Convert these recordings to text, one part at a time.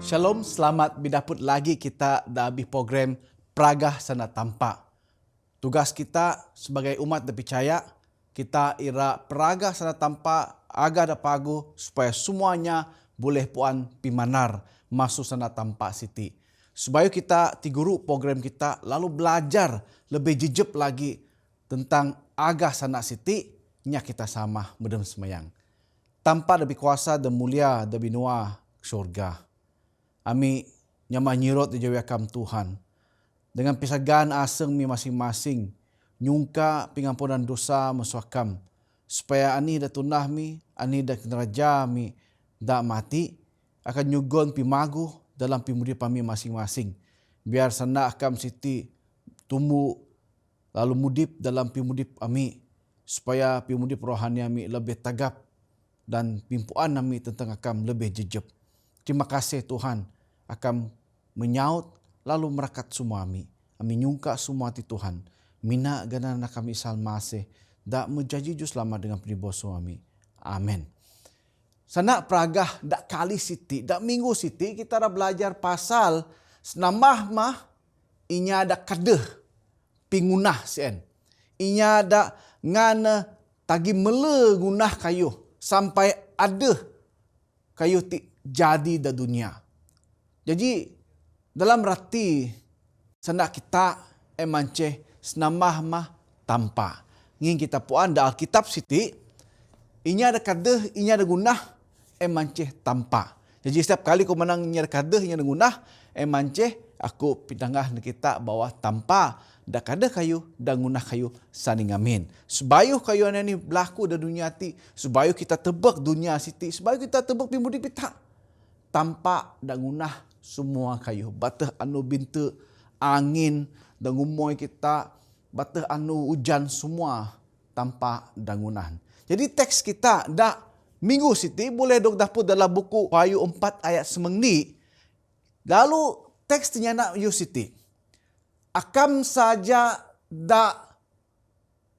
Shalom, selamat bidaput lagi kita dah habis program Pragah Sana Tampak. Tugas kita sebagai umat dan percaya, kita ira Pragah Sana Tampak agar ada pagu supaya semuanya boleh puan pimanar masuk Sana Tampak City. Supaya kita tiguru program kita lalu belajar lebih jejep lagi tentang agah Sana City, nya kita sama medem semayang. Tanpa lebih kuasa dan mulia dan binua syurga. Ami nyamah nyirot di jawakam Tuhan. Dengan pisagaan aseng mi masing-masing. Nyungka pengampunan dosa mesuakam. Supaya ani dah tunah mi, ani dah neraja mi dah mati. Akan nyugon pimagu dalam pimudi kami masing-masing. Biar sana akam siti tumbuh lalu mudip dalam pimudip kami. Supaya pimudip rohani kami lebih tagap. Dan pimpuan kami tentang akam lebih jejep. Terima kasih Tuhan akan menyaut lalu merakat semua kami. Kami nyungka semua ti Tuhan. Mina ganana kami salmasih. Dak menjanji ju selama dengan penibos kami. Amin. Sana Pragah dak kali siti, dak minggu siti kita dah belajar pasal senamah mah inya ada kadeh pingunah sien. Inya ada ngana tagi mele gunah kayu sampai ada kayu ti jadi da dunia. Jadi dalam rati sana kita emanceh senamah mah tanpa. Ngin kita puan da Alkitab siti inya ada kadeh, inya ada gunah emanceh tanpa. Jadi setiap kali kau menang inya ada kadeh, inya ada gunah emanceh aku pidangah kita bawah tanpa da kadeh kayu da gunah kayu saning amin. Sebayuh kayu ini berlaku da dunia ti, sebayuh kita tebak dunia siti, sebayuh kita tebak pimudi kita. Tanpa da gunah semua kayu. Batah anu bintu angin dan ngumoy kita. Batah anu hujan semua tanpa dangunan. Jadi teks kita dah minggu siti boleh dok dapur dalam buku Wahyu 4 ayat semengni. Lalu teks ternyata yu siti. Akam saja dak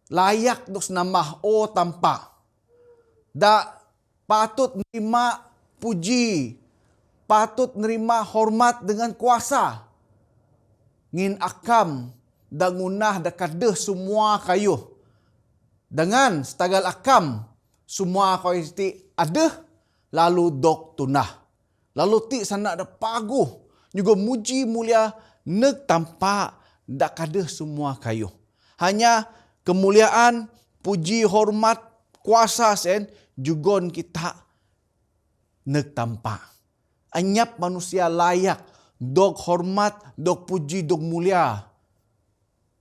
layak dok senamah tanpa. Dak patut nerima puji. Patut nerima hormat dengan kuasa. Ngin akam dan ngunah da kadeh semua kayu. Dengan setagal akam semua kayu ti ada lalu dok tunah. Lalu ti sana ada pagu juga muji mulia nek tanpa da kadeh semua kayu. Hanya kemuliaan, puji, hormat, kuasa sen jugon kita nek tanpa. Anyap manusia layak, dok hormat, dok puji, dok mulia.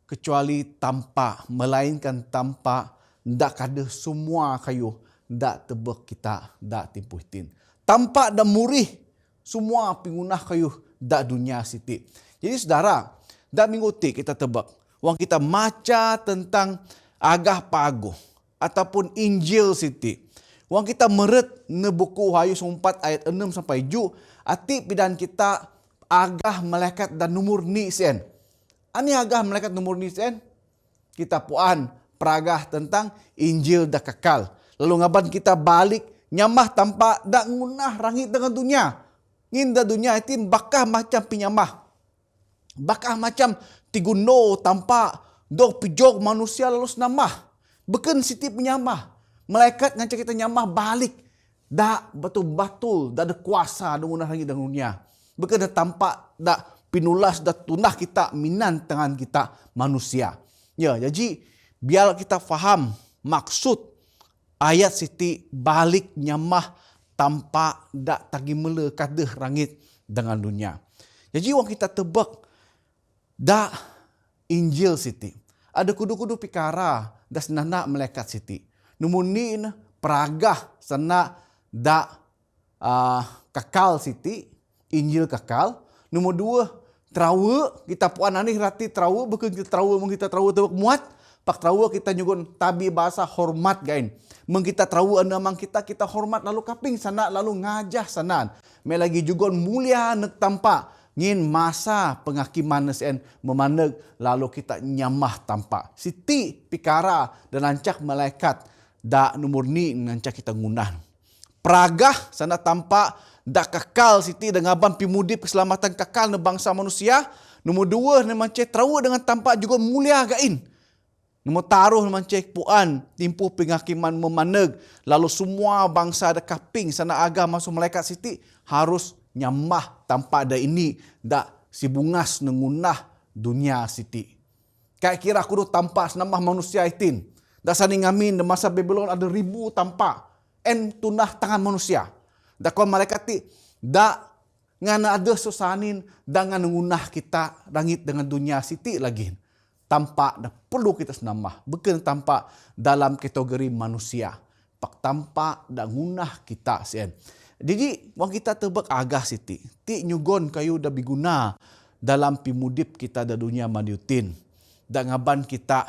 Kecuali tanpa, melainkan tanpa, ndak kada semua kayu, ndak tebek kita, ndak timpuhin. Tanpa dan murih, semua pingunah kayu, ndak dunia siti. Jadi saudara, ndak minggu ti kita tebak. Wang kita maca tentang agah pagu, ataupun Injil siti. Wang kita meret ne buku Wahyu 4 ayat 6 sampai 7. Ati pidan kita agah malaikat dan numur ni sen. Ani agah malaikat numur ni sen? Kita puan Pragah tentang Injil dah kekal. Lalu ngaban kita balik nyamah tanpa dak ngunah rangit dengan dunia. Nginda dunia itu bakah macam pinyamah. Bakah macam tiguno tanpa dok pijok manusia lalu senamah. Beken siti penyamah. Malaikat ngancak kita nyamah balik. Dak betul-betul dak ada kuasa dak ngunah rangit dengan dunia. Beken dak tampak dak pinulas dak tunah kita minan tangan kita manusia. Ya, jadi biar kita faham maksud ayat siti balik nyamah tanpa dak tagi mele kadeh rangit dengan dunia. Jadi wang kita tebak dak Injil siti. Ada kudu-kudu pikara das nana malaikat siti. Numunin Pragah sana dak kekal siti. Injil kekal. Nombor 2 terawa kita puan ani rati terawa bukan kita terawa mung kita terawa tebak muat. Pak terawa kita nyugun tabi bahasa hormat gain. Mung kita terawa namang kita hormat lalu kaping sana lalu ngajah sanan. Me lagi jugon mulia nek tampa ngin masa penghakiman sen memaneg lalu kita nyamah tampa. Siti pikara dan lancak malaikat dak numur ni ngancak kita ngunah. peragah sana tampak dak kekal siti dengan aban pimudip keselamatan kekal na bangsa manusia. Nombor dua, na manceh terawa dengan tampak juga mulia gain. Nombor taruh na manceh puan, timpu penghakiman memaneg. Lalu semua bangsa ada kaping sana aga masuk malaikat siti harus nyamah tampak ada ini dak si bungas nengunah dunia siti. Kayak kira aku tampak senamah manusia itin. Dak sani ngamin di masa Babylon ada ribu tampak en tunah tangan manusia. Dak kau malaikat ti dak ngana ada susanin dengan ngunah kita langit dengan dunia siti lagi. Tampak dah perlu kita senamah. Bukan tampak dalam kategori manusia. Pak tampak dah ngunah kita sen. Jadi wang kita tebak agah siti. Ti nyugon kayu dah biguna dalam pimudip kita da dunia maniutin. Dan ngaban kita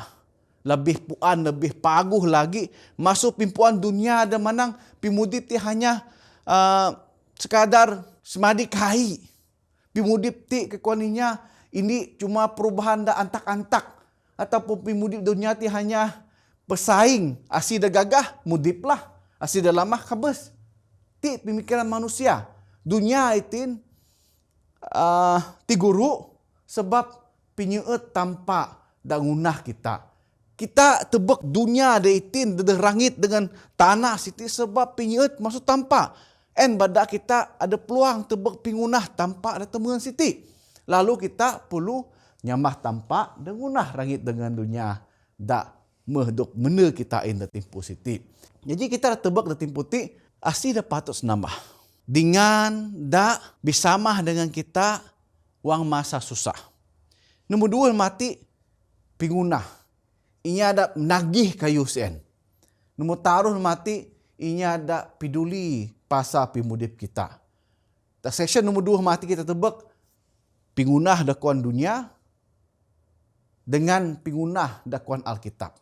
lebih puan, lebih paguh lagi masuk pimpuan dunia dan manang pimudip ti hanya sekadar semadi kai. Pimudip ti kekuaninya ini cuma perubahan da antak-antak. Ataupun pimudip dunia ti hanya bersaing. Asi da gagah, mudip lah. Asi da lamah, kabes. Ti pemikiran manusia. Dunia itin ti guru sebab pinyeut tampak dan ngunah kita. Kita tebak dunia da itin da rangit dengan tanah siti sebab pinyeut masuk tampak. En badak kita ada peluang tebak pingunah tampak da temuan siti. Lalu kita perlu nyamah tampak dan ngunah rangit dengan dunia da mehdok mena kita in da timpu siti. Jadi kita tebak da timpu ti asi da patut senambah. Dengan da bisamah dengan kita wang masa susah. Nombor dua mati pingunah. Inya ada nagih kayu sen. Nombor taruh mati inya ada peduli pasal pimudip kita. Tak section nombor dua mati kita tebak pingunah dakwaan dunia dengan pingunah dakwaan Alkitab.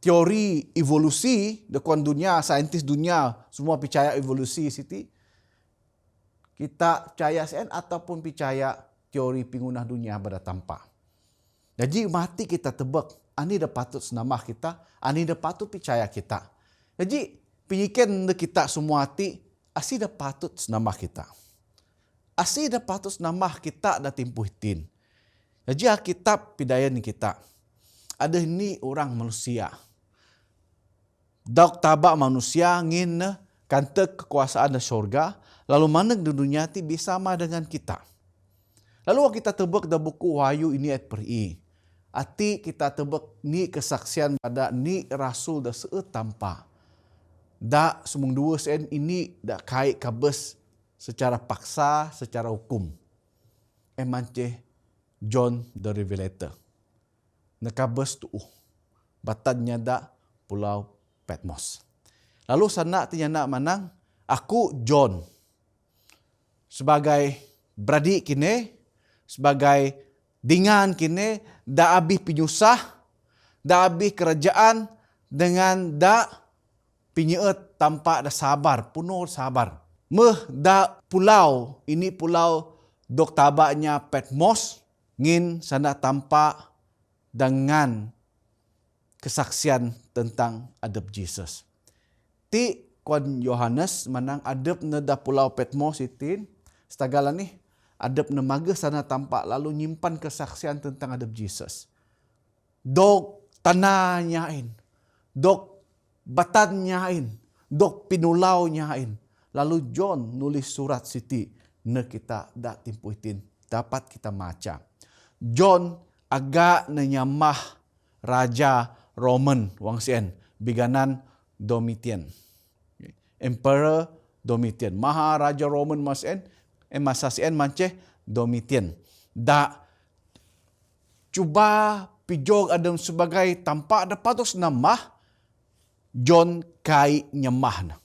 Teori evolusi dakwaan dunia, saintis dunia semua percaya evolusi siti. Kita percaya sen ataupun percaya teori pingunah dunia pada tampak. Jadi mati kita tebak, ani dah patut senamah kita, ani dah patut percaya kita. Jadi penyikin kita semua hati, asi dah patut senamah kita. Asi dah patut senamah kita dah timpuh tin. Jadi Alkitab pidayan kita. Ada ini orang manusia. Dauk tabak manusia ngin kanta kekuasaan di syurga, lalu maneg di dunia ti bersama dengan kita. Lalu kita tebak da buku Wahyu ini ayat per i. Ati kita tebak ni kesaksian pada ni rasul da seut tanpa. Da semung dua sen ini da kait kabes secara paksa, secara hukum. Emance John the Revelator. Nakabes tu batannya da Pulau Patmos. Lalu sana tinya nak manang aku John sebagai beradik kini, sebagai dengan kini da abih penyusah, da abih kerajaan dengan da pinyeut tampak da sabar, penuh sabar. Meh da pulau, ini pulau dok tabaknya Patmos, ngin sana tampak dengan kesaksian tentang adab Jesus. Ti kuan Yohanes manang adab na da pulau Patmos itin, setagala ni adab na maga sana tampak lalu nyimpan kesaksian tentang adab Jesus. Dok tanah nyain, dok batan nyain, dok pinulau nyain. Lalu John nulis surat siti na kita da timpuitin dapat kita baca. John agak nanyamah Raja Roman wang sien biganan Domitian. Emperor Domitian. Maharaja Roman masen masa sien manceh Domitian. Da cuba pijog adam sebagai tampak da patos namah John kai nyamah na.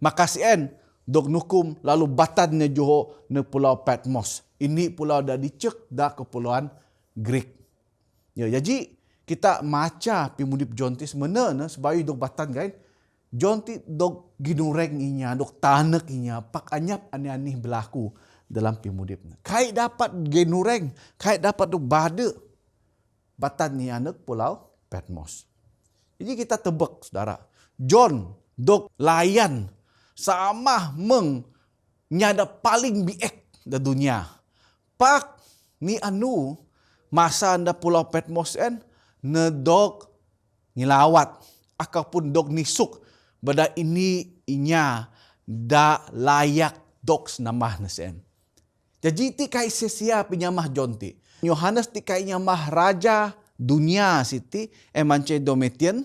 Maka sien dok nukum lalu batan ne joho ne Pulau Patmos. Ini pulau dah dicek dah kepulauan Greek. Ya, jadi kita maca pimudip John ti sebenarnya sebagai dok batan kan. John ti dok ginureng inya, dok tanek inya, pak anyap aneh-aneh berlaku dalam pimudip. Kai dapat ginureng, kai dapat dok bade batan ni anak Pulau Patmos. Jadi kita tebak saudara, John dok layan Sama meng nyada paling biek da dunia. Pak ni anu masa anda Pulau Patmos nedog ngilawat akapun dog nisuk bada ini inya da layak dog senamah nesen. Jadi ti kai sia pinyamah jonti. Yohanes ti kai nyamah raja dunia siti emance Domitian.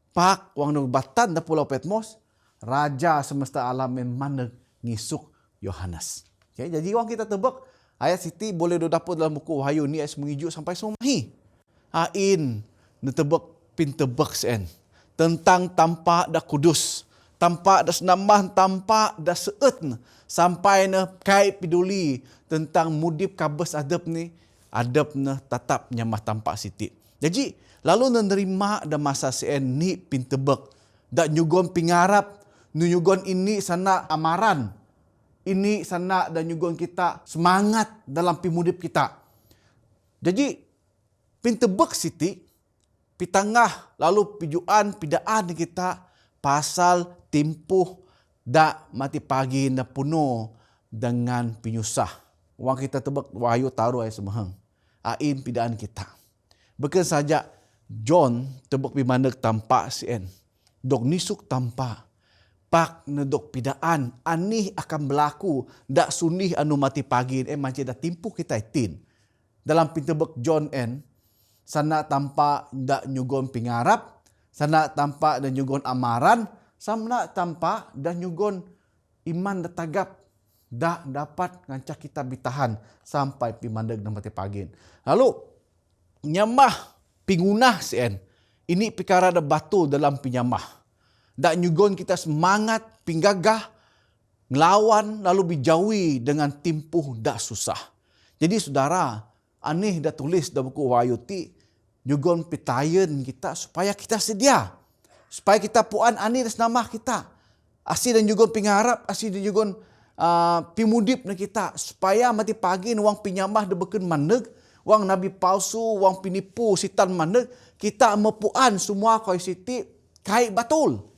Pak wang batan da Pulau Patmos raja semesta alam memang ngisuk Yohanes. Okay, jadi wang kita tebak ayat siti boleh dapur dalam buku Wahyu ni ayat mengijuk sampai sumahi. Ain netebak pintebak sen tentang tampak dah kudus, tampak dah senamah, tampak dah seut sampai na kai peduli tentang mudip kabes adab ni, adab na tetap nyamah tampak siti. Jadi lalu menerima dah masa sen ni pintebak dak nyugon pingarap, nyugon ini sana amaran. Ini sana dan nyugon kita semangat dalam pimudip kita. Jadi pintebek siti pitangah lalu pijuan pidaan kita pasal timpuh dak mati pagi na puno dengan pinyusah. Wang kita tebak Wahyu taruh ayat semahang. Ain pidaan kita. Bukan saja John tebak pimanek tampak sien. Dok nisuk tampak. Pak nedok pidaan anih akan berlaku dak sunih anu mati pagi macam dah timpu kita itin dalam pintebek John sana tampak dak nyugon pingarap, sana tampak dan nyugon amaran, sana tampak dan nyugon iman dak tagap dak dapat ngancak kita bitahan sampai pimandeg dan mati pagi. Lalu nyamah pingunah sien ini pikara ada batu dalam pinyamah. Dak nyugon kita semangat, pinggagah, ngelawan, lalu bijawi dengan timpuh dak susah. Jadi saudara, aneh dah tulis dalam buku Wahyu ti, nyugon pitayen kita supaya kita sedia. Supaya kita puan aneh das nama kita. Asih dan nyugon pingharap, asih dan nyugon pimudip na kita. Supaya mati pagi wang pinyamah dah beken maneg, wang nabi palsu, wang pinipu sitan maneg, kita mepuan semua koi siti kai batul.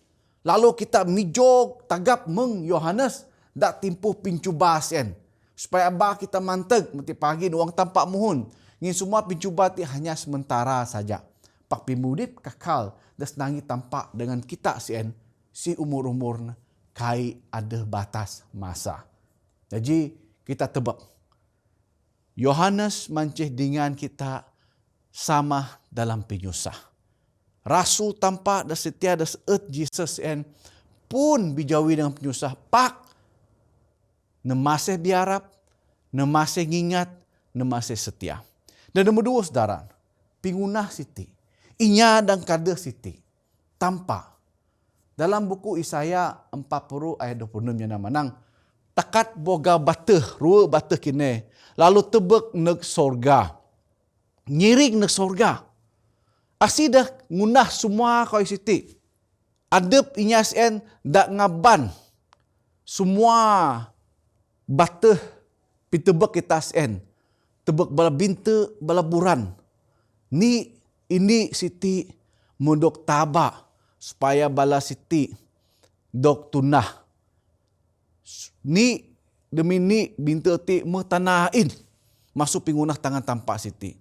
Lalu kita mijog tagap meng Yohanes dak timpuh pincuba sen. Supaya abah kita manteg mati pagi uang tampak muhun. Ngin semua pincuba ti hanya sementara saja. Pak pimudip kakal das nangi tampak dengan kita sen si umur-umur kai ada batas masa. Jadi kita tebak Yohanes mancih dengan kita sama dalam penyusah. Rasul tampak dan setia dan seut Jesus pun bijawi dengan penyusah. Pak, nemasih biarap, nemasih ngingat, nemasih setia. Dan nombor dua saudara, pingunah siti. Inya dan kada siti. Tampak. Dalam buku Isaya 40 ayat 26 yang manang. Takat boga bateh, rua bateh kini. Lalu tebek neg sorga. Nyiring neg sorga. Asih dah ngunah semua kau siti. Adep inyas dak ngaban. Semua bateh pitebek kita tebek bala binte bala buran. Ini siti mundok taba supaya bala siti dok tunah. Ni demi ni binte ti metanain masuk pingunah tangan tampak siti.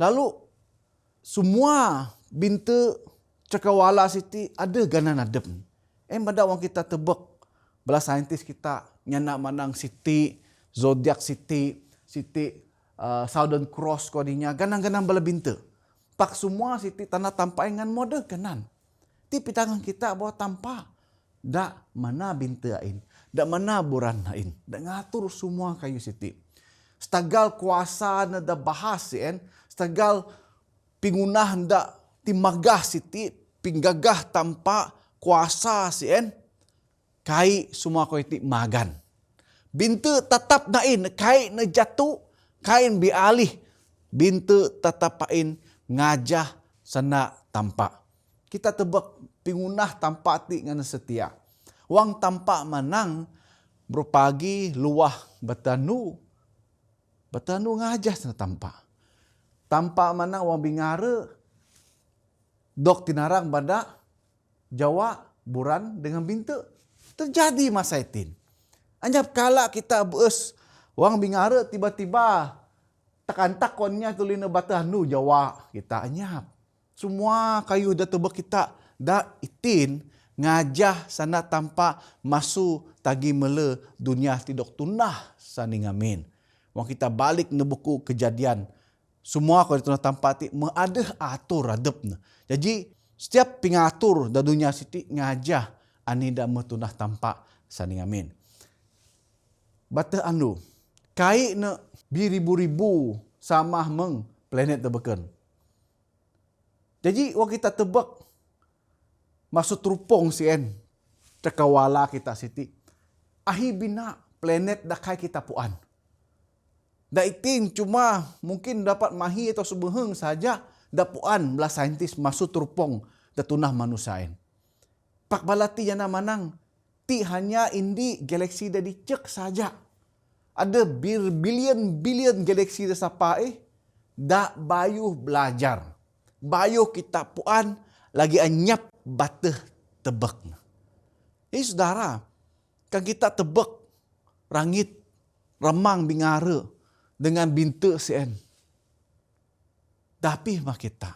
Lalu semua binte cakawala siti ada ganan adep. Pada orang kita tebak bala saintis kita nyana manang siti, zodiak siti, Southern Cross kodinya ganang-ganang bala binte. Pak semua siti tanah tampak dengan mode ganan. Ti pitangan kita bawa tampak. Dak mana binte ain, dak mana buran ain, dak ngatur semua kayu siti. Setagal kuasa na da bahas setagal pingunah ndak timagah siti, pinggagah tanpa kuasa kai semua ko iti magan. Binte tetap nain, kai na jatuh, kain bialih. Binte tetap pain ngajah sana tampak. Kita tebak pingunah tampak ti ngana setia. Wang tampak manang berpagi luah betanu. Betanu ngajah sana tampak. Tampak mana wang bingara dok tinarang pada Jawa buran dengan bintu. Terjadi masa itin. Anyap kala kita beus wang bingara tiba-tiba tekan takonnya tulina batah nu Jawa kita anyap. Semua kayu dah tebak kita dah itin ngajah sana tanpa masu tagi mele dunia tidak tunah sani ngamin. Wang kita balik ne buku kejadian semua kalau tunah tanpa ti meadeh atur adepna. Jadi setiap pingatur da dunia siti ngajah ani da metunah tanpa sani ngamin. Bata anu kai ne biribu-ribu samah meng planet tebeken. Jadi wang kita tebak masuk terupong sien cakawala kita siti. Ahi bina planet dah kai kita puan. Da itin cuma mungkin dapat mahi atau sebeheng saja da puan belah saintis masuk terupong da tunah manusia. Pak balati jana manang ti hanya indi galaksi da dicek saja. Ada billion galaksi da sapa da bayuh belajar. Bayuh kita puan lagi anyap bateh tebak. Saudara, kan kita tebak rangit remang bingara dengan bintu sien. Tapi mah kita.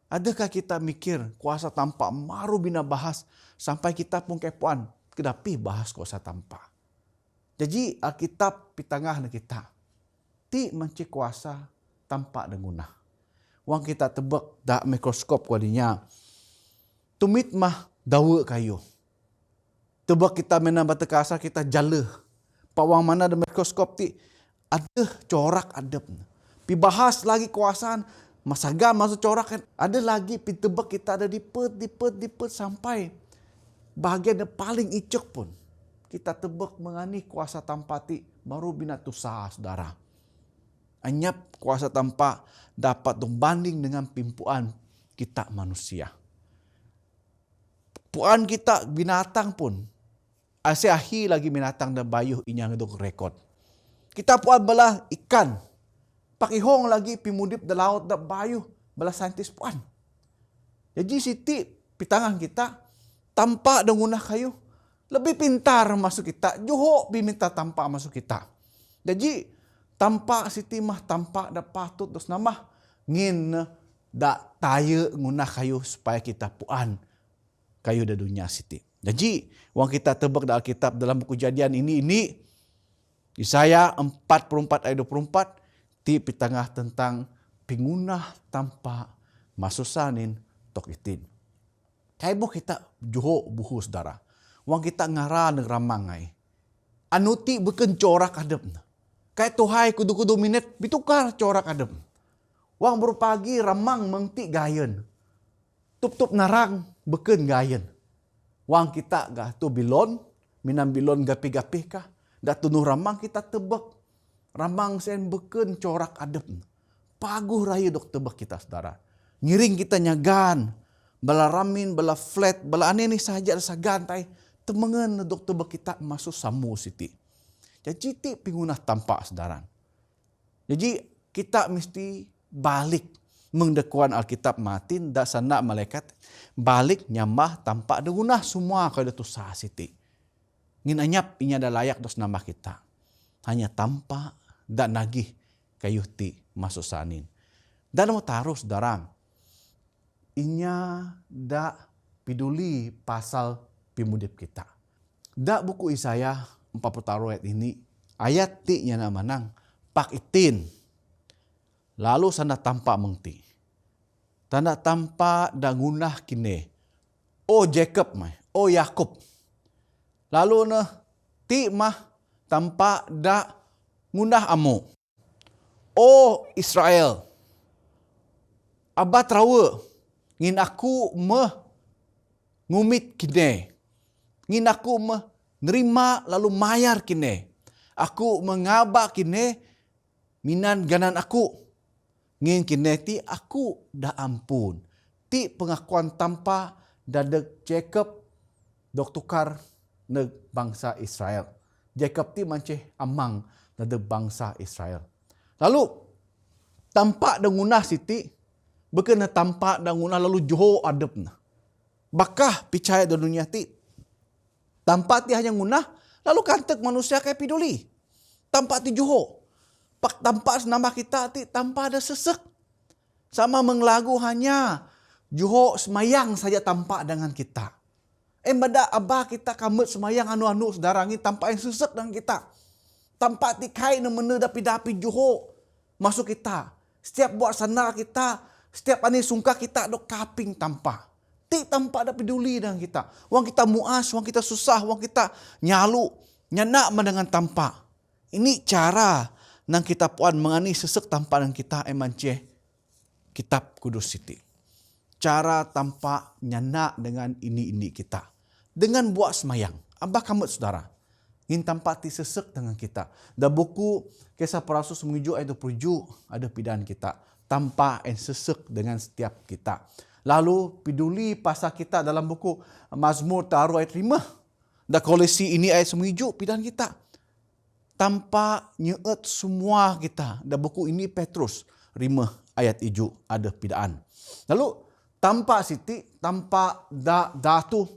Adakah kita mikir kuasa tanpa maru bina bahas sampai kita pun kepuan kedapi bahas kuasa tanpa. Jadi Alkitab pitangah na kita. Ti manci kuasa tanpa dengunah. Wang kita tebak dak mikroskop kuadinya. Tumit mah dawa kayu. Tebak kita menang bata kasar kita jala. Pawang mana ada mikroskop ti ada corak adep. Pi bahas lagi kuasaan masaga masuk corak kan ada lagi pi tebak kita ada dipet sampai bahagian yang paling icek pun kita tebak mengani kuasa tanpa ti baru bina tusah saudara. Anyap kuasa tanpa dapat berbanding dengan pimpuan kita manusia. Puan kita binatang pun. Asyik lagi binatang dan bayuh inyang itu rekod. Kita puan belah ikan. Pakihong lagi pimudip da laut da bayuh belah saintis puan. Jadi siti pitangan kita tanpa dengunah kayu. Lebih pintar masuk kita. Johok biminta tanpa masuk kita. Jadi tanpa siti mah tanpa da patut dos nama ngin da taya ngunah kayu supaya kita puan kayu da dunia siti. Jadi, wang kita tebak dalam Alkitab dalam buku Kejadian ini Yesaya 44 ayat 24 ti pitangah tentang pingunah tanpa masusanin tok itin. Kaibo kita juho buhu saudara. Wang kita ngara negramangai. Anuti beken corak adep. Kaya tuhai kudu-kudu minit bitukar corak adep. Wang berpagi ramang mengti gayen. Tup-tup narang beken gayen. Wang kita gah tu bilon, minam bilon gapi-gapi kah. Da tunuh ramang kita tebak. Ramang sen beken corak adep. Paguh raya dok tebak kita saudara. Ngiring kita nyagan. Bala ramin, bala flat, bala aneh ni sahaja sa gantai. Temengen dok tebak kita masuk samu siti. Jadi ti pingunah tampak saudara. Jadi kita mesti balik mengdekuan Alkitab matin da sana malaikat balik nyambah tampak dengunah semua kalau tu sah siti. Ngin anyap inya da layak dos nama kita. Hanya tampak da nagih kayu ti masuk sanin. Dan mau taruh saudara. Inya da peduli pasal pimudip kita. Da buku Yesaya 40 ayat ini ayat ti nya na manang pak itin. Lalu sana tampak mengti. Tanda tampak dangunah kine. Oh Jacob mah, oh Yakub. Lalu ne ti mah tampak da ngunah amu. Oh Israel. Abah trawe ngin aku meh ngumit kine. Ngin aku meh nerima lalu mayar kine. Aku mengaba kine minan ganan aku. Ngin kine ti aku dah ampun. Ti pengakuan tanpa dadek Jacob dok tukar neg bangsa Israel. Jacob ti manceh amang dadek bangsa Israel. Lalu tampak dengunah siti. Bukan tampak dengunah lalu joho adepna. Bakah percaya di dunia ti. Tanpa ti hanya ngunah, lalu kantek manusia kayak peduli. Tanpa ti juho. Pak tanpa nama kita ti tanpa ada sesek. Sama menglagu hanya juho semayang saja tanpa dengan kita. Bada abah kita kamet semayang anu-anu sedarangi tanpa yang sesek dengan kita. Tanpa ti kai na mendapi-dapi juho masuk kita. Setiap buat sana kita, setiap ani sungka kita dok kaping tanpa. Ti tanpa ada peduli dengan kita. Wang kita muas, wang kita susah, wang kita nyalu, nyanak dengan tanpa. Ini cara nang kita puan mengani sesek tanpa dengan kita emanceh kitab kudus siti. Cara tanpa nyanak dengan ini kita. Dengan buat semayang. Abah kamu saudara. Ingin tanpa ti sesek dengan kita. Da buku Kisah Para Rasul menuju ayat 27 ada pidaan kita. Tanpa en sesek dengan setiap kita. Lalu peduli pasal kita dalam buku Mazmur Taruh ayat 5. Da kolesi ini ayat semuju pidaan kita. Tanpa nyeet semua kita. Da buku ini Petrus 5 ayat 7 ada pidaan. Lalu tanpa siti, tanpa datu,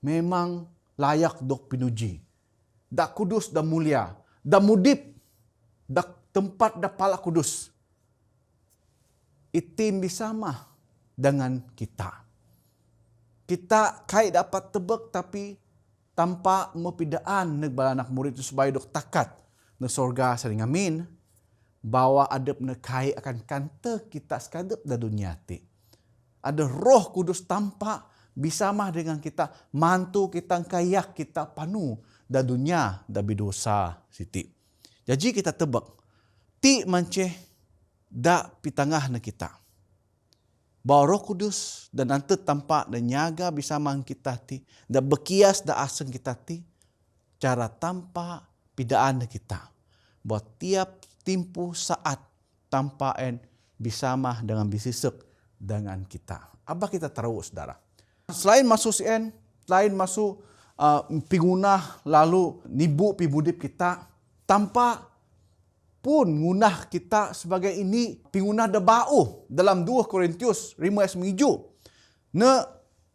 memang layak dok pinuji. Da kudus da mulia. Da mudip. Da tempat da pala kudus. Itim bersama dengan kita. Kita kai dapat tebak tapi tanpa mepidaan negbala anak murid itu supaya dok takat ne sorga sering amin. Bawa adab ne kai akan kante kita sekadep da dunia ti. Ada roh kudus tanpa bersama dengan kita. Mantu kita kayak kita panu da dunia da bidosa siti. Jadi kita tebak. Ti manceh da pitangah na kita. Bawa Roh Kudus dan nanti tampak dan nyaga bersama kita ti. Dan bekias da aseng kita ti. Cara tanpa pidaan na kita. Buat tiap timpu saat tanpa en bersama dengan bisisek dengan kita. Apa kita tahu saudara? Selain masuk CN, selain masuk pingunah lalu nibu pibudip kita. Tanpa pun ngunah kita sebagai ini pingunah da bau dalam 2 Korintius 5 ayat 7. Ne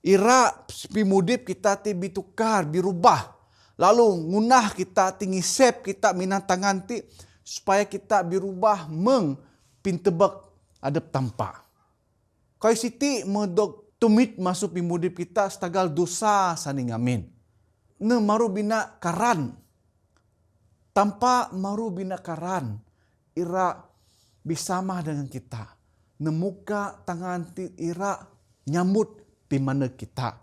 ira pimudip kita ti bitukar, birubah. Lalu ngunah kita tinggi sep kita minantangan ti supaya kita birubah pintebek adep tanpa. Kau siti medok tumit masuk pimudip kita setagal dosa saning amin. Ne maru bina karan. Tanpa maru binakaran, ira bersama dengan kita. Nemuka tangan ti ira nyambut pimana kita.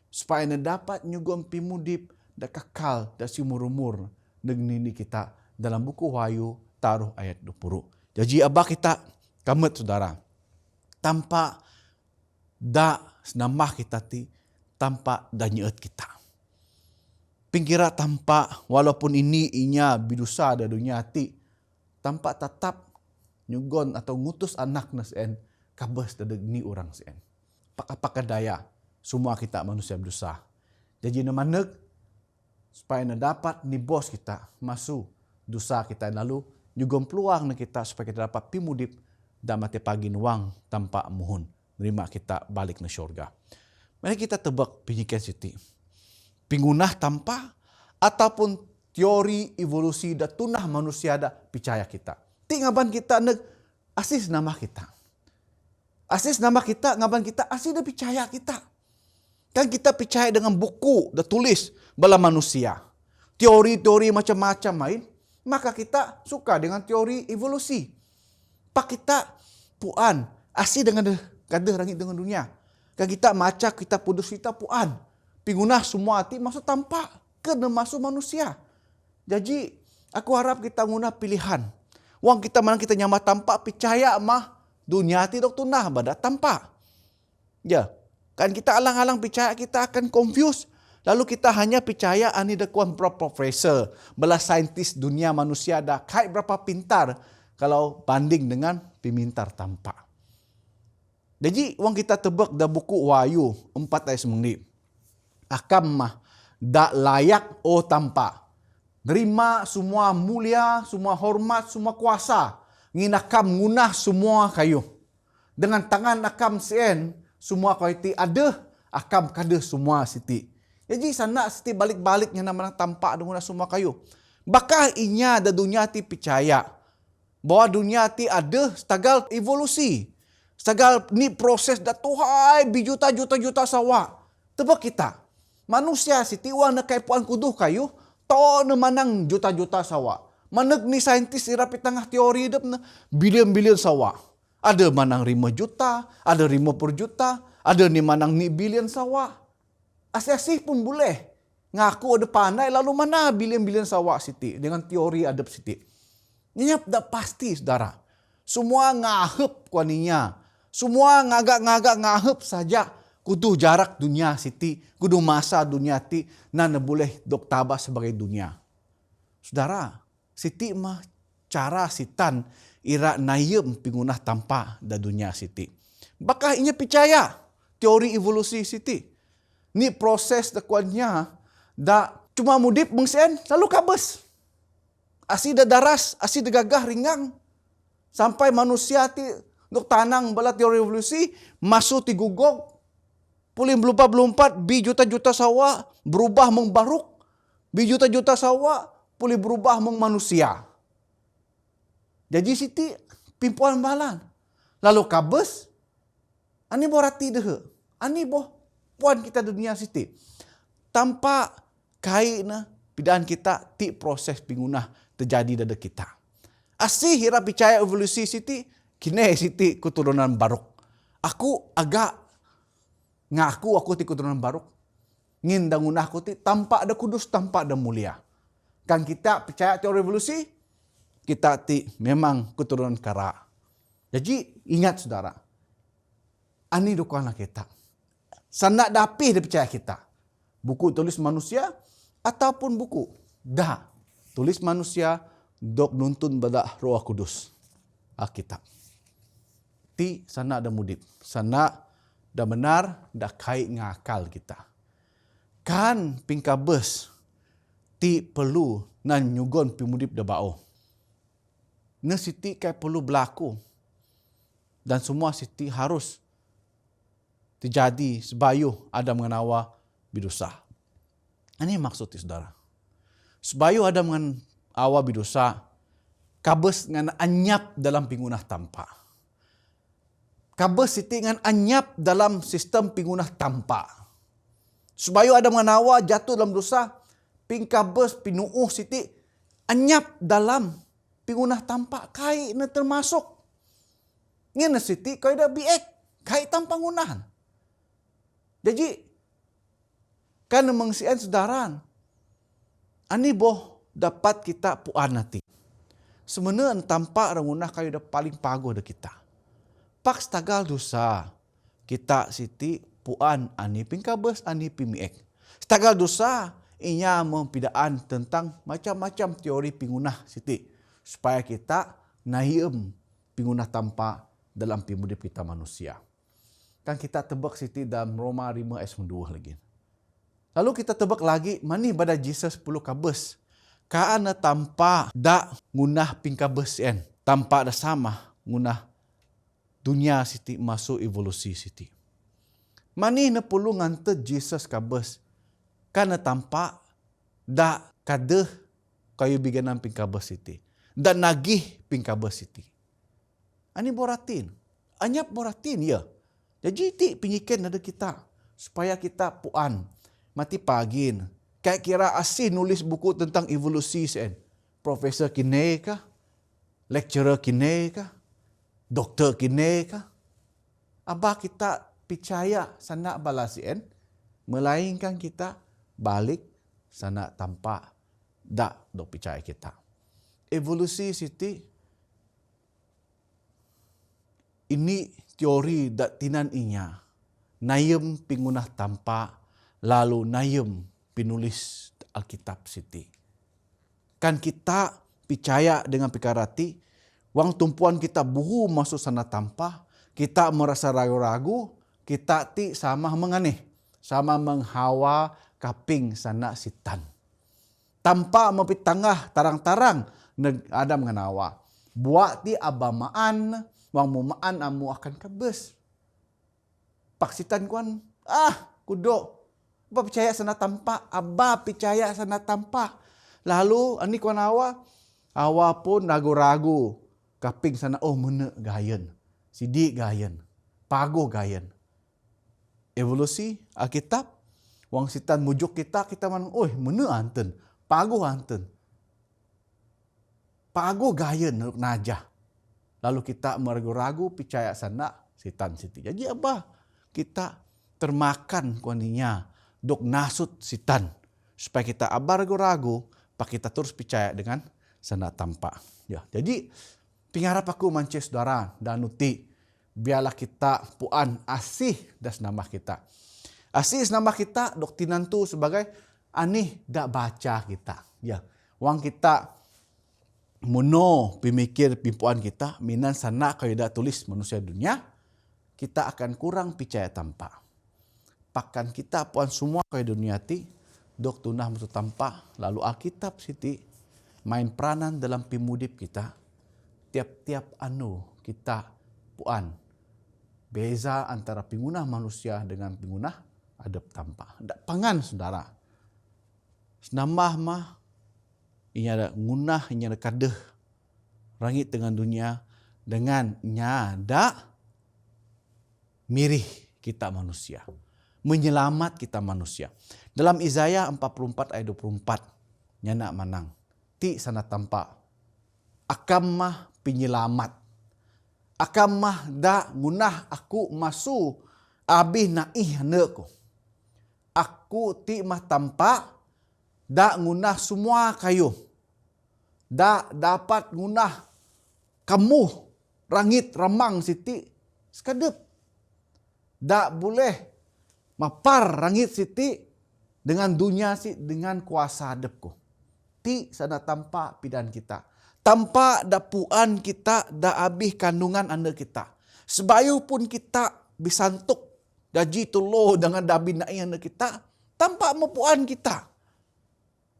Supaya ne dapat nyugom pimudip da kakal da simur-umur negni kita. Dalam buku Wahyu Taruh ayat 20. Jadi abah kita kamet saudara. Tanpa da senamah kita ti, tanpa da nyeet kita. Pingkira tanpa walaupun ini inya bidusa da dunia ti tanpa tetap nyugon atau ngutus anak na sen kabes da degni orang sen. Apa daya semua kita manusia berdosa. Jadi nemaneg supaya dapat ni bos kita masuk dosa kita lalu nyugon peluang na kita supaya kita dapat pimudip dan mati pagi nuang tanpa muhun nerima kita balik na syurga. Mari kita tebak pinyikan siti. Pingunah tanpa ataupun teori evolusi da tunah manusia da percaya kita. Ti ngaban kita neg asis nama kita. Asis nama kita ngaban kita asis da percaya kita. Kan kita percaya dengan buku da tulis bala manusia. Teori-teori macam-macam main, maka kita suka dengan teori evolusi. Pak kita puan asis dengan kader langit dengan dunia. Kan kita macam kita pudus kita puan. Pingunah semua hati masuk tanpa kena masuk manusia. Jadi aku harap kita guna pilihan. Wang kita mana kita nyama tanpa percaya mah dunia hati dok tunah bada tanpa. Ya, kan kita alang-alang percaya kita akan confuse. Lalu kita hanya percaya ani da kuan profesor, bala saintis dunia manusia dah kai berapa pintar kalau banding dengan pimintar tanpa. Jadi wang kita tebak da buku Wahyu 4 ayat 9. Akam mah dak layak tanpa. Nerima semua mulia, semua hormat, semua kuasa. Ngin akam ngunah semua kayu. Dengan tangan akam sen Semua kau iti ada, akam kada semua siti. Jadi sana siti balik-baliknya nama tampak dengan semua kayu. Bakah inya ada dunia ti percaya bahwa dunia ti ada setagal evolusi. Setagal ni proses dah tuhai bijuta-juta-juta sawa. Tebak kita. Manusia siti wang na kaipuan kuduh kayu, to na manang juta-juta sawa. Manag ni saintis irapi tengah teori hidup na bilion-bilion sawa. Ada manang 5 juta, ada 50 juta, ada ni manang ni bilion sawa. Asih-asih pun boleh. Ngaku ada pandai lalu mana bilion-bilion sawa siti dengan teori adab siti. Ini dah pasti saudara. Semua ngahep kuaninya. Semua ngagak-ngagak ngahep saja. Kudu jarak dunia siti, kudu masa dunia ti nana boleh dok tabah sebagai dunia. Saudara, siti mah cara sitan ira nayem pingunah tanpa da dunia siti. Bakah inya percaya teori evolusi siti. Ni proses dakwanya da cuma mudip mengsen lalu kabes. Asi da daras, asi da gagah ringang. Sampai manusia ti dok tanang bala teori evolusi masuk ti gugog. Pulih belumpat bi juta-juta sawa berubah mengbaruk. Bi juta-juta sawa pulih berubah meng manusia. Jadi siti pimpuan balan. Lalu kabes. Ani borati deh. Ani boh puan kita dunia siti. Tanpa kai na pidaan kita ti proses pingunah terjadi dada kita. Asih hira percaya evolusi siti. Kine siti keturunan baruk. Aku agak ngaku aku ti keturunan baruk. Ngin dangunah aku ti tanpa ada kudus, tanpa ada mulia. Kan kita percaya teori evolusi, kita ti memang keturunan kara. Jadi ingat saudara, ani dukungan kita. Sanak dapih dia percaya kita. Buku tulis manusia ataupun buku. Dah tulis manusia dok nuntun bada Roh Kudus. Alkitab. Ti sanak ada mudip. Sanak dah benar, dah kait ngakal kita. Kan pingkabes ti perlu nan nyugon pimudip dah bau. Na siti kai perlu berlaku. Dan semua siti harus terjadi sebayu ada mengenawa bidosa. Ini maksud saudara. Sebayu ada mengenawa bidosa, kabes ngan anyap dalam pingunah tanpa. Kabes siti ngan anyap dalam sistem pingunah tanpa. Supaya ada mengawa jatuh dalam dosa, pingkabes pinuuh siti anyap dalam pingunah tanpa kai na termasuk. Ngena siti kai dah biek, kai tanpa ngunahan. Jadi kan mengsian saudaraan. Ani boh dapat kita puan nanti. Sebenarnya tanpa rangunah kai dah paling pagoh dah kita. Pak stagal dosa kita siti puan ani pingkabes ani pimiek. Stagal dosa inya mempidaan tentang macam-macam teori pingunah siti supaya kita naiem pingunah tanpa dalam pimudip kita manusia. Kan kita tebak siti dalam Roma 5 ayat 2 lagi. Lalu kita tebak lagi mani pada Jesus 10 kabes. Kaana tanpa da ngunah pingkabes en, tanpa da sama ngunah dunia siti masuk evolusi siti. Mani na perlu ngante Jesus kabes. Karena tanpa da kadeh kayu biganan pingkabes siti. Dan nagih pingkabes siti. Ani boratin. Anyap boratin ya. Jadi ti pinyiken ada kita. Supaya kita puan. Mati pagin. Kayak kira asih nulis buku tentang evolusi sen. Profesor kine kah? Lecturer kine kah? Doktor kini kah? Abah kita percaya sanak balasien, melainkan kita balik sanak tanpa dak dok percaya kita. Evolusi siti ini teori dak tinan inya. Nayem pingunah tanpa lalu nayem penulis Alkitab siti. Kan kita percaya dengan pikarati wang tumpuan kita buhu masuk sana tanpa, kita merasa ragu-ragu, kita ti sama menganeh, sama menghawa kaping sana sitan. Tanpa mempit tangah tarang-tarang ada mengenawa. Buat ti abamaan, wang mumaan amu akan kebes. Paksitan kuan, kudok. Abah percaya sana tampak, abah percaya sana tampak. Lalu, ani kuan awa pun ragu-ragu. Kaping sana, mana gayen. Sidik gayen. Pago gayen. Evolusi Alkitab, wang sitan mujuk kita manang, mana anten. Pago anten. Pago gayen nuk najah. Lalu kita meragu-ragu percaya sana sitan siti. Jadi abah kita termakan kuaninya dok nasut sitan supaya kita abah ragu-ragu pak kita terus percaya dengan sana tampak. Ya, jadi pengharap aku mance saudara dan nuti biarlah kita puan asih das nama kita. Asih nama kita dok tinantu sebagai anih dak baca kita. Ya, wang kita muno pemikir pimpuan kita minan sana kaya dak tulis manusia dunia, kita akan kurang percaya tampak. Pakan kita puan semua kaya dunia ti dok tunah mutu tampak, lalu Alkitab siti main peranan dalam pimudip kita. Tiap-tiap kita puan beza antara pingunah manusia dengan pingunah adab tampak. Dak pangan saudara. Senamah mah inya ada ngunah, inya ada kadeh rangit dengan dunia dengan nyada mirih kita manusia. Menyelamat kita manusia. Dalam Yesaya 44 ayat 24 nyana manang. Ti sana tampak. Akam mah penyelamat. Akam mah da ngunah aku masu abih naih haneku. Aku ti mah tampak da ngunah semua kayu. Da dapat ngunah kamu rangit ramang siti sekadep. Da boleh mapar rangit siti dengan dunia si dengan kuasa hadapku. Ti sana tampak pidan kita. Tampak da puan kita da abih kandungan anda kita. Sebayu pun kita bisantuk daji tulo dengan dabin naik anda kita. Tampak mapuan kita.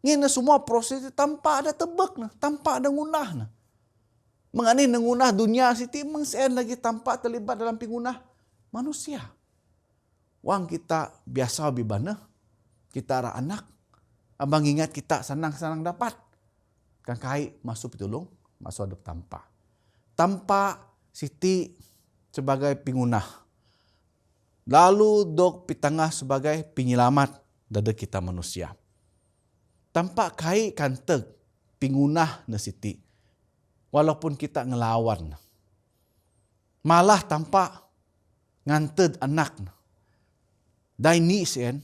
Ngina semua proses tanpa ada tebak na, tanpa ada ngunah na. Mengani ngunah dunia siti mengsen lagi tanpa terlibat dalam pingunah manusia. Wang kita biasa bibana, kita ara anak, abang ingat kita senang-senang dapat. Kan kai masuk pitulung, masuk adep tanpa. Tanpa siti sebagai pingunah. Lalu dok pitangah sebagai penyelamat dada kita manusia. Tampak kai kanteg pingunah na siti. Walaupun kita ngelawan. Malah tampak nganted anak. Dai ni sen.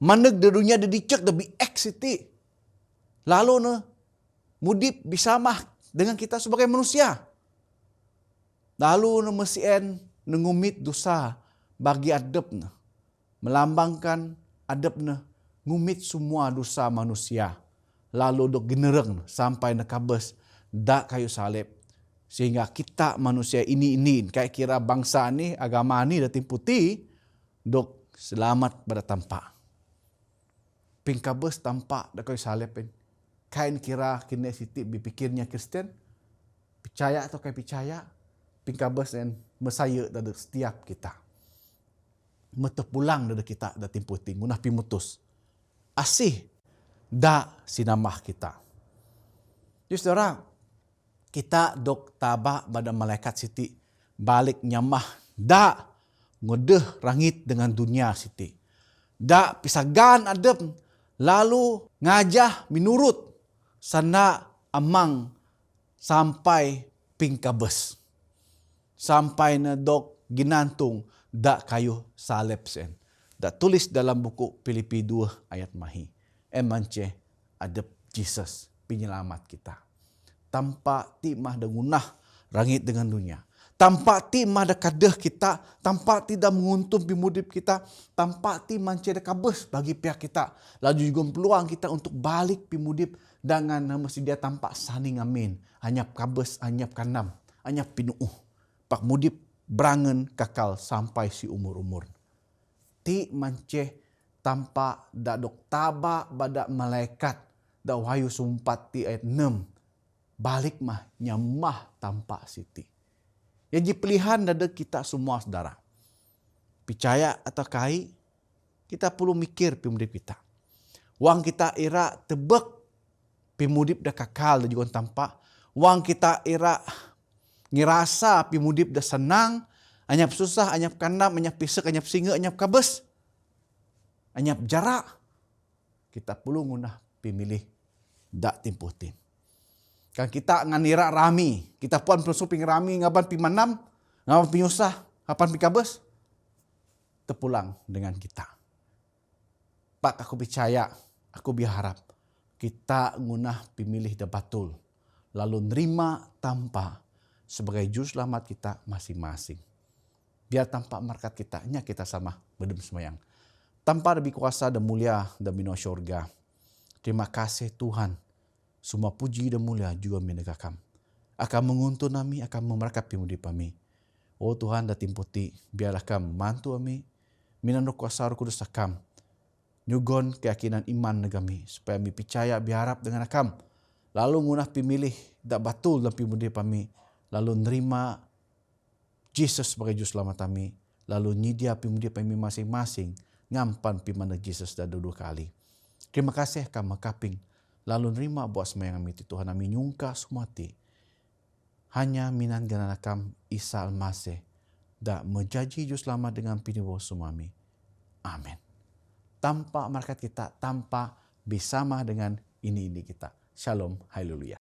Maneg de dunia de dicek de biek siti. Lalu na mudip bisamah dengan kita sebagai manusia. Lalu na mesien nengumit dosa bagi adep na. Melambangkan adep na ngumit semua dosa manusia. Lalu dok genereng sampai nakabes dak kayu salib. Sehingga kita manusia ini kayak kira bangsa ni, agama ni dating putih, dok selamat pada tampak. Pingkabes tampak dak kayu salib. Kain kira kini siti berpikirnya Kristen, percaya atau kayak percaya, pingkabes dan mesaya dari setiap kita. Metepulang dari kita dating putih, munah pimutus. Asih da sinamah kita. Jadi saudara, kita dok tabak pada malaikat siti balik nyamah da ngedeh rangit dengan dunia siti. Da pisagan adep lalu ngajah minurut sana amang sampai pingkabes. Sampai na dok ginantung da kayu salib sen. Da tulis dalam buku Filipi 2 ayat mahi. Emance adep Jesus penyelamat kita. Tanpa timah da ngunah rangit dengan dunia. Tanpa timah da kadeh kita. Tanpa tidak menguntung pimudip kita. Tanpa timah da kabes bagi pihak kita. Lalu juga peluang kita untuk balik pimudip dengan mesti dia tanpa saning amin. Anyap kabes, anyap kanam, anyap pinuuh. Pak mudip berangen kakal sampai si umur-umur. Ti manceh tanpa dadok taba badak malaikat da wahyu sumpat ti ayat 6 balik mah nyamah tanpa siti. Jadi pilihan dada kita semua saudara. percaya atau kai, kita perlu mikir pimudip kita. Wang kita ira tebek pimudip dah kakal dah juga tampak. Wang kita ira ngirasa pimudip dah senang, anyap susah, anyap kandam, anyap pisek, anyap singa, anyap kabes, anyap jarak. Kita perlu ngunah pemilih dak timputin. Kan kita nganira rami, kita pun persuping rami ngaban pimanam, ngaban pinyusah, kapan pikabes, terpulang dengan kita. Pak, aku percaya, aku berharap kita ngunah pemilih dah batul, lalu nerima tanpa sebagai juru selamat kita masing-masing. Biar tanpa markat kita, nya kita sama berdem semayang. Tanpa lebih kuasa dan mulia dan bina syurga. Terima kasih Tuhan. Semua puji dan mulia juga menegakkan. Akan menguntun kami, akan memerkati mudi kami. Oh Tuhan dah timputi, biarlah kami mantu kami. Minan roh kuasa roh kudus akam. Nyugon keyakinan iman negami. Supaya kami percaya, berharap dengan akam. Lalu ngunah pemilih, dak batul dalam pimudi kami. Lalu nerima Jesus sebagai juru selamat kami. Lalu nyidia pimudi kami masing-masing. Ngampan pimana Jesus dah dua kali. Terima kasih kami kaping. Lalu nerima buat semayang kami Tuhan kami nyungka semua ti. Hanya minan gananakam Isa Al-Masih. Dak menjanji juru selamat dengan piniwo sumami. Amin. Tanpa markat kita, tanpa bersama dengan ini kita. Shalom, haleluya.